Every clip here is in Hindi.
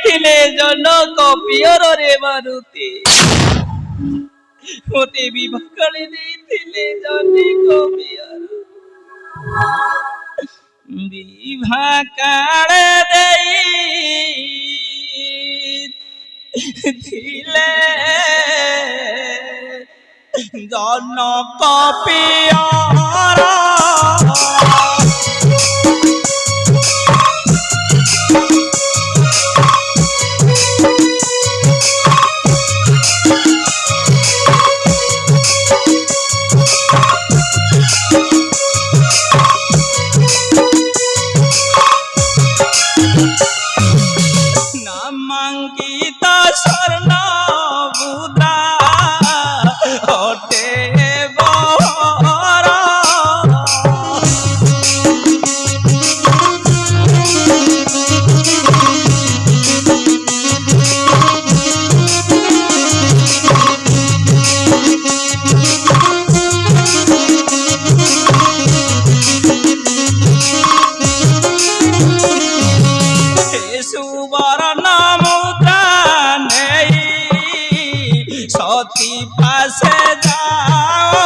ଥିଲେ ଜନକ ପିଅର ରେ ମାରୁତି ମତେ ବିବାହ କରି ଦେଇଥିଲେ ଜନକ ପିଅର ବିବାହ କାଳେ ଦେଇ ଥିଲେ ଜନକ ପିଅର नामांकित स्वर्ण मुद्रा होटे बहरा सुवर्ण मुद्रा नहीं सती पास जाओ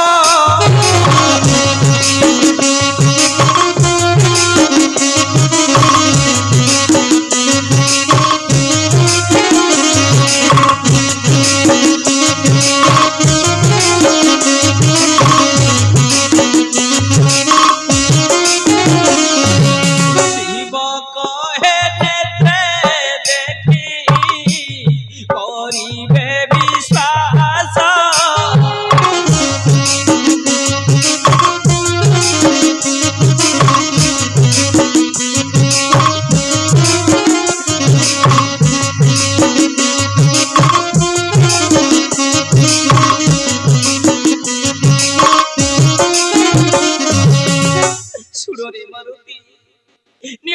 शिव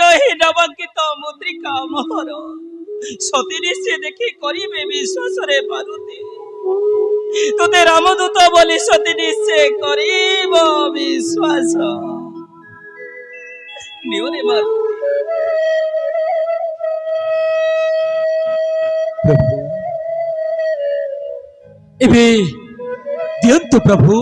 कहे नवांकित मुद्रिका मोहर सती निश्चय देखी करिबे विश्वास रे मारुति तोते रामदूत बोली सती निश्चय करिब विश्वास नियो रे मारुति प्रभु एबे दियंतु प्रभु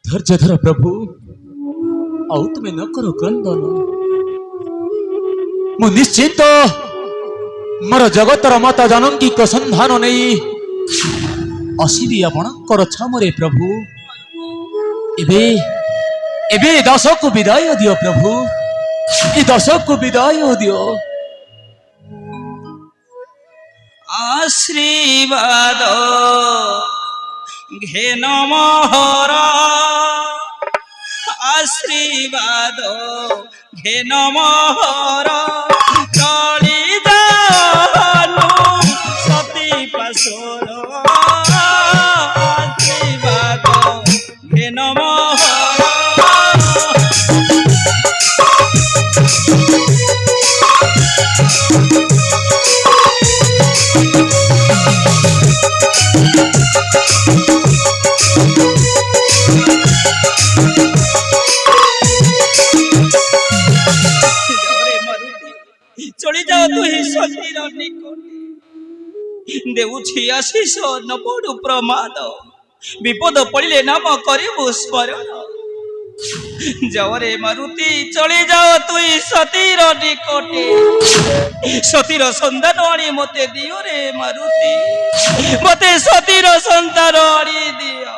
धैर्य धर प्रभु आउ तुम्हें न करो क्रंदन मु निश्चिंत मोर जगतर माता जानकी को संधान नहीं असीबी आपणकर छामरे प्रभु एबे एबे दश को विदाय दियो प्रभु ए दश को विदाय दियो आशीर्वाद घेन मोहर आशीर्वाद घेन मोहर चली जानु सती पासर आशीर्वाद घेन मोहर चली जाओ तू ही सतीर निकट देउछि आशीष न पड़ु प्रमाद विपद पड़िले नाम करिबु स्मरण जाओ रे मारुति चली जाओ तू ही सतीर निकटे सतीर संतान आनी मते दियो रे मारुति मते सतीर संतान आनी दियो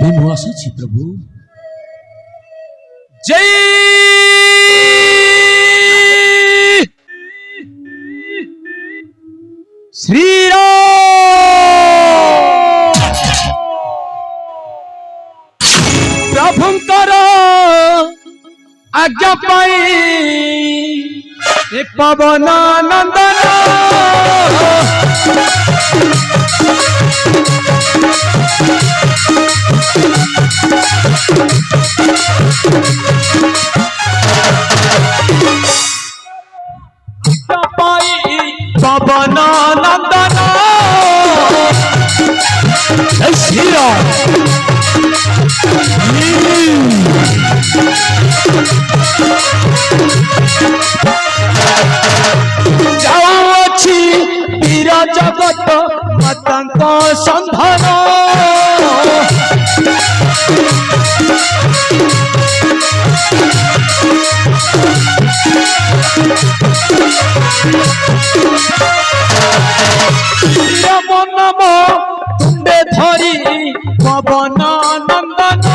ଏବେ ମୁଁ ଆସୁଛି ପ୍ରଭୁ। ଜୟ ଶ୍ରୀରାମ। ପ୍ରଭୁଙ୍କର ଆଜ୍ଞା ପାଇ ଏ ପବନ ନନ୍ଦନ ପାଇ ପବନ ନନ୍ଦନ ଜୟ ଶ୍ରୀରାମ। ଯାଉଅଛି ବୀର ଜଗତ ମାତାଙ୍କ ସନ୍ଧାନ ରାମ ନାମ ତୁଣ୍ଡେ ଧରି ପବନ ନନ୍ଦନ